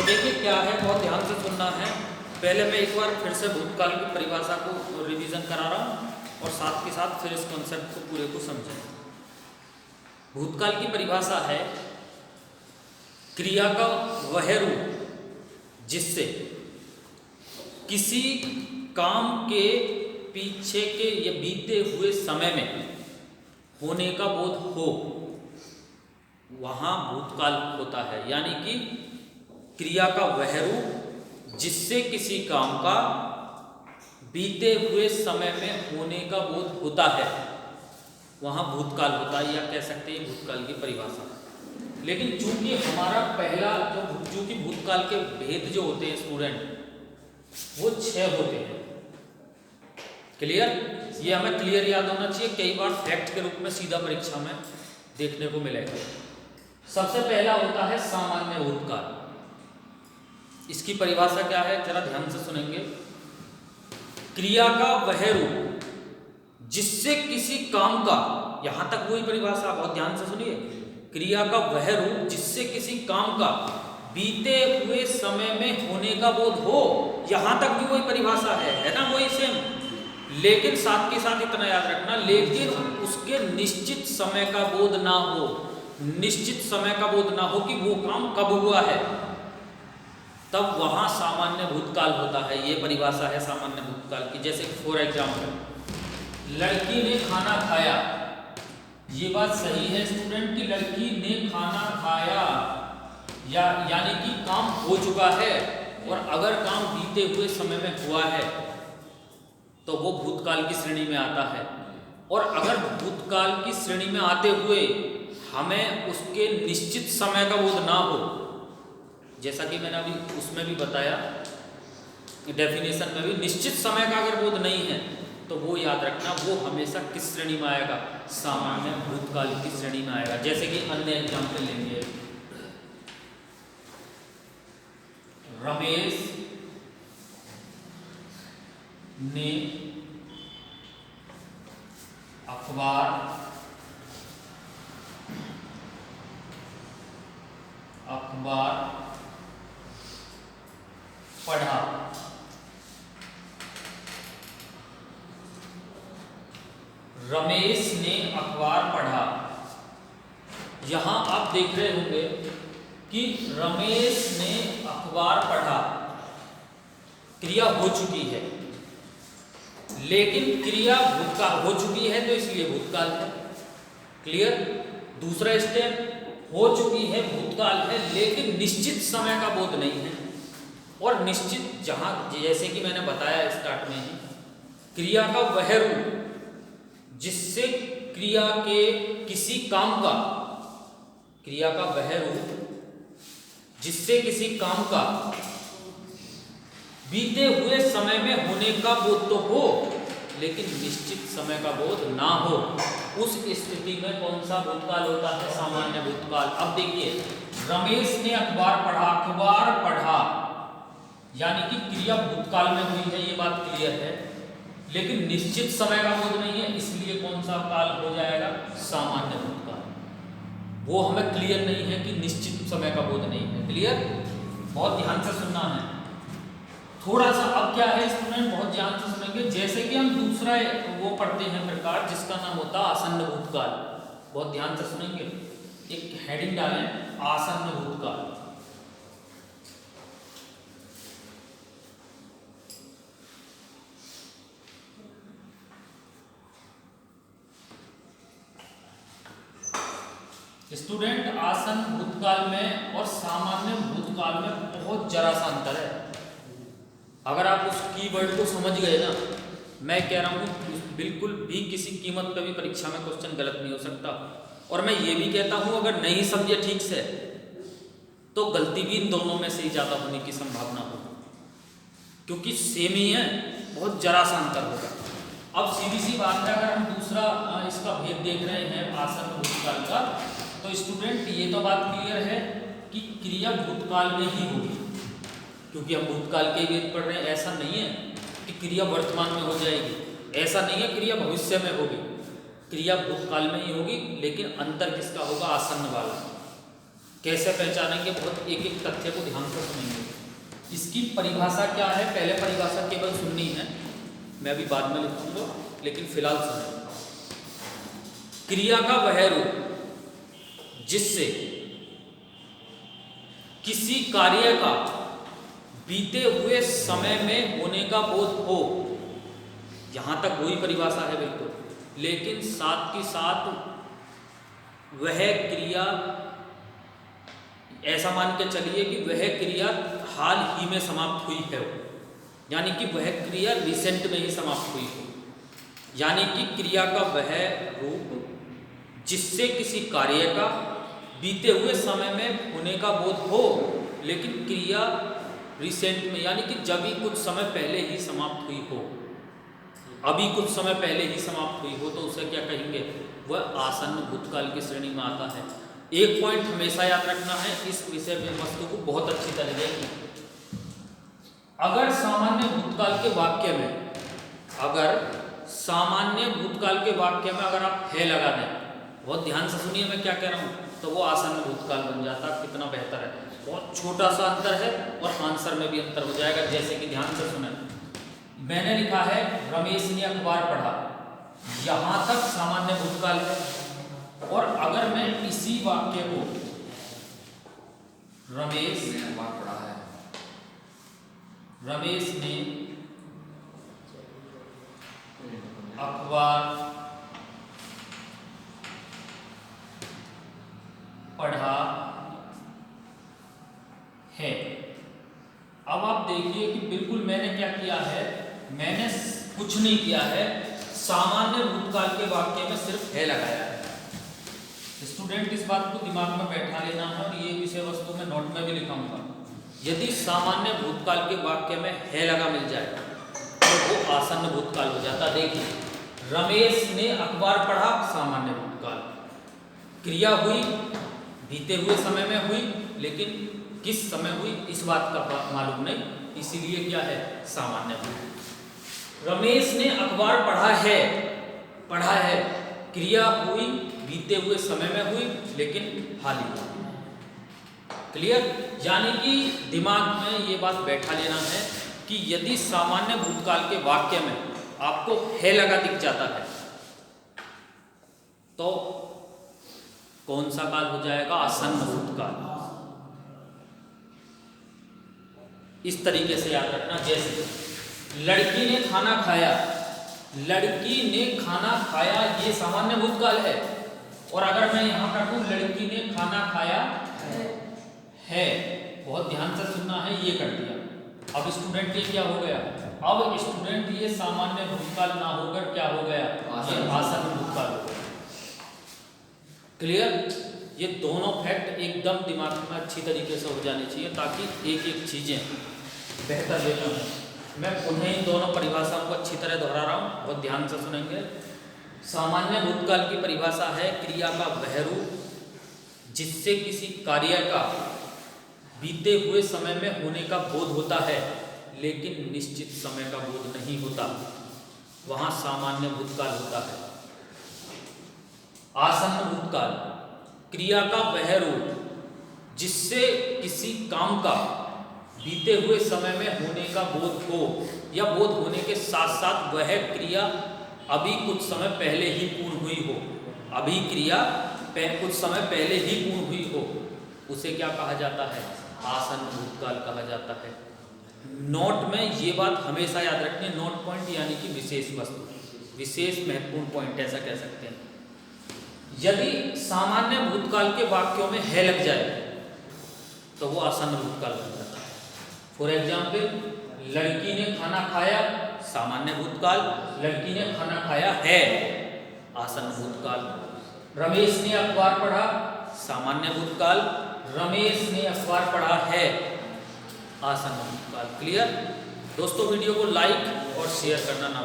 तो देखिए क्या है, बहुत ध्यान से सुनना है। पहले मैं एक बार फिर से भूतकाल की परिभाषा को रिवीजन करा रहा हूँ और साथ के साथ फिर इस कॉन्सेप्ट को पूरे को समझें। भूतकाल की परिभाषा है क्रिया का वह रूप जिससे किसी काम के पीछे के या बीते हुए समय में होने का बोध हो, वहाँ भूतकाल होता है। यानी कि क्रिया का वह रूप जिससे किसी काम का बीते हुए समय में होने का बोध होता है, वहाँ भूतकाल होता है, या कह सकते हैं भूतकाल की परिभाषा। लेकिन चूंकि हमारा पहला चूंकि भूतकाल के भेद जो होते हैं स्टूडेंट, वो 6 होते हैं। क्लियर? ये हमें क्लियर याद होना चाहिए, कई बार फैक्ट के रूप में सीधा परीक्षा में देखने को मिलेगा। सबसे पहला होता है सामान्य भूतकाल। इसकी परिभाषा क्या है, जरा ध्यान से सुनेंगे। क्रिया का वह रूप जिससे किसी काम का, यहां तक वही परिभाषा, बहुत ध्यान से सुनिए। क्रिया का वह रूप जिससे किसी काम का बीते हुए समय में होने का बोध हो, यहां तक भी वही परिभाषा है ना, वही सेम। लेकिन साथ के साथ इतना याद रखना, लेकिन उसके निश्चित समय का बोध ना हो, निश्चित समय का बोध ना हो कि वो काम कब हुआ है, तब वहां सामान्य भूतकाल होता है। ये परिभाषा है सामान्य भूतकाल की। जैसे फॉर एग्जाम्पल, लड़की ने खाना खाया। ये बात सही है स्टूडेंट कि लड़की ने खाना खाया, यानी कि काम हो चुका है। और अगर काम बीते हुए समय में हुआ है तो वो भूतकाल की श्रेणी में आता है। और अगर भूतकाल की श्रेणी में आते हुए हमें उसके निश्चित समय का बोध ना हो, जैसा कि मैंने अभी उसमें भी बताया, डेफिनेशन में भी, निश्चित समय का अगर बोध नहीं है तो वो याद रखना, वो हमेशा किस श्रेणी में आएगा, सामान्य भूतकाल की श्रेणी में आएगा। जैसे कि अन्य एग्जाम्पल लेंगे, रमेश ने अखबार पढ़ा। रमेश ने अखबार पढ़ा। यहां आप देख रहे होंगे कि रमेश ने अखबार पढ़ा, क्रिया हो चुकी है, लेकिन क्रिया भूतकाल हो चुकी है तो इसलिए भूतकाल है। क्लियर? दूसरा स्टेप, हो चुकी है, भूतकाल है, लेकिन निश्चित समय का बोध नहीं है। और निश्चित, जहां जैसे कि मैंने बताया स्टार्ट में ही, क्रिया का वह रूप जिससे क्रिया के किसी काम का, क्रिया का वह रूप जिससे किसी काम का बीते हुए समय में होने का बोध तो हो, लेकिन निश्चित समय का बोध ना हो, उस स्थिति में कौन सा भूतकाल होता है, सामान्य भूतकाल। अब देखिए, रमेश ने अखबार पढ़ा, यानी कि क्रिया भूतकाल में हुई है, ये बात क्लियर है, लेकिन निश्चित समय का बोध नहीं है, इसलिए कौन सा काल हो जाएगा, सामान्य भूतकाल। वो हमें क्लियर नहीं है कि निश्चित समय का बोध नहीं है। क्लियर? बहुत ध्यान से सुनना है थोड़ा सा। अब क्या है स्टूडेंट, बहुत ध्यान से सुनेंगे। जैसे कि हम दूसरा वो पढ़ते हैं प्रकार, जिसका नाम होता है आसन्न भूतकाल। बहुत ध्यान से सुनेंगे, एक हेडिंग डालें, आसन्न भूतकाल। स्टूडेंट, आसन्न भूतकाल में और सामान्य भूतकाल में बहुत जरा सा अंतर है। अगर आप उस कीवर्ड को समझ गए ना, मैं कह रहा हूँ बिल्कुल भी किसी कीमत पे भी परीक्षा में क्वेश्चन गलत नहीं हो सकता। और मैं ये भी कहता हूँ, अगर नहीं समझे ठीक से तो गलती भी इन दोनों में से ही ज़्यादा होने की संभावना होगी, क्योंकि सेम ही है, बहुत जरा सा अंतर होगा। अब सीधी सी बात है, अगर हम दूसरा इसका भेद देख रहे हैं आसन्न भूतकाल का, तो स्टूडेंट ये तो बात क्लियर है कि क्रिया भूतकाल में ही होगी, क्योंकि हम भूतकाल के वेद पढ़ रहे हैं। ऐसा नहीं है कि क्रिया वर्तमान में हो जाएगी, ऐसा नहीं है क्रिया भविष्य में होगी, क्रिया भूतकाल में ही होगी, लेकिन अंतर किसका होगा, आसन्न वाला। कैसे पहचानेंगे, बहुत एक एक तथ्य को ध्यान से सुनेंगे। इसकी परिभाषा क्या है, पहले परिभाषा केवल सुननी है, मैं अभी बाद में लिखूंगा, लेकिन फिलहाल सुनें। क्रिया का वह रूप जिससे किसी कार्य का बीते हुए समय में होने का बोध हो, यहां तक वही परिभाषा है बिल्कुल, लेकिन साथ ही साथ वह क्रिया, ऐसा मान के चलिए कि वह क्रिया हाल ही में समाप्त हुई है, यानी कि वह क्रिया रिसेंट में ही समाप्त हुई हो, यानी कि क्रिया का वह रूप जिससे किसी कार्य का बीते हुए समय में होने का बोध हो, लेकिन क्रिया रिसेंट में, यानी कि जब ही कुछ समय पहले ही समाप्त हुई हो, अभी कुछ समय पहले ही समाप्त हुई हो, तो उसे क्या कहेंगे, वह आसन्न भूतकाल की श्रेणी में आता है। एक पॉइंट हमेशा याद रखना है इस विषय में, वस्तु को बहुत अच्छी तरीके से, अगर सामान्य भूतकाल के वाक्य में, अगर सामान्य भूतकाल के वाक्य में अगर आप है लगा दें, बहुत ध्यान से सुनिए मैं क्या कह रहा हूं, तो वो आसन्न भूतकाल बन जाता। कितना बेहतर है, बहुत छोटा सा अंतर है और आंसर में भी अंतर हो जाएगा। जैसे कि ध्यान से सुने, मैंने लिखा है रमेश ने अखबार पढ़ा, यहां तक सामान्य भूतकाल है, और अगर मैं इसी वाक्य को रमेश ने अखबार पढ़ा है, रमेश ने अखबार पढ़ा है, अब आप देखिए कि बिल्कुल मैंने क्या किया है, मैंने कुछ नहीं किया है, सामान्य भूतकाल के वाक्य में सिर्फ है लगाया है। स्टूडेंट इस बात को दिमाग में बैठा लेना है, और ये विषय वस्तु में नोट में भी लिखाऊंगा। यदि सामान्य भूतकाल के वाक्य में है लगा मिल जाए तो वो आसन्न भूतकाल हो जाता। देखिए, रमेश ने अखबार पढ़ा, सामान्य भूतकाल, क्रिया हुई बीते हुए समय में हुई, लेकिन किस समय हुई इस बात का मालूम नहीं, इसीलिए क्या है, सामान्य भूतकाल। रमेश ने अखबार पढ़ा है, क्रिया हुई बीते हुए समय में हुई, लेकिन हाल ही में। क्लियर, यानी कि दिमाग में ये बात बैठा लेना है कि यदि सामान्य भूतकाल के वाक्य में आपको है लगा दिख जाता है तो कौन सा काल हो जाएगा, आसन्न भूतकाल। इस तरीके से याद रखना। जैसे लड़की ने खाना खाया, लड़की ने खाना खाया, ये सामान्य भूतकाल है, और अगर मैं यहां कर दूं लड़की ने खाना खाया है, बहुत ध्यान से सुनना है, ये कर दिया। अब स्टूडेंट ये क्या हो गया, अब स्टूडेंट ये सामान्य भूतकाल ना होकर क्या हो गया, ये आसन्न भूतकाल हो गया। क्लियर, ये दोनों फैक्ट एकदम दिमाग में अच्छी तरीके से हो जानी चाहिए, ताकि एक एक चीजें बेहतर लेना है। मैं पुनः इन दोनों परिभाषाओं को अच्छी तरह दोहरा रहा हूँ, बहुत ध्यान से सुनेंगे। सामान्य भूतकाल की परिभाषा है क्रिया का वह रूप जिससे किसी कार्य का बीते हुए समय में होने का बोध होता है, लेकिन निश्चित समय का बोध नहीं होता, वहां सामान्य भूतकाल होता है। आसन्न भूतकाल, क्रिया का वह रूप जिससे किसी काम का बीते हुए समय में होने का बोध हो, या बोध होने के साथ साथ वह क्रिया अभी कुछ समय पहले ही पूर्ण हुई हो, अभी क्रिया कुछ समय पहले ही पूर्ण हुई हो, उसे क्या कहा जाता है, आसन्न भूतकाल कहा जाता है। नोट में ये बात हमेशा याद रखनी, नोट पॉइंट यानी कि विशेष वस्तु, विशेष महत्वपूर्ण पॉइंट ऐसा कह सकते हैं। यदि सामान्य भूतकाल के वाक्यों में है लग जाए तो वो आसन्न भूतकाल बन जाता है। फॉर एग्जाम्पल, लड़की ने खाना खाया, सामान्य भूतकाल, लड़की ने खाना खाया है, आसन्न भूतकाल। रमेश ने अखबार पढ़ा, सामान्य भूतकाल, रमेश ने अखबार पढ़ा है, आसन्न भूतकाल। क्लियर दोस्तों, वीडियो को लाइक और शेयर करना ना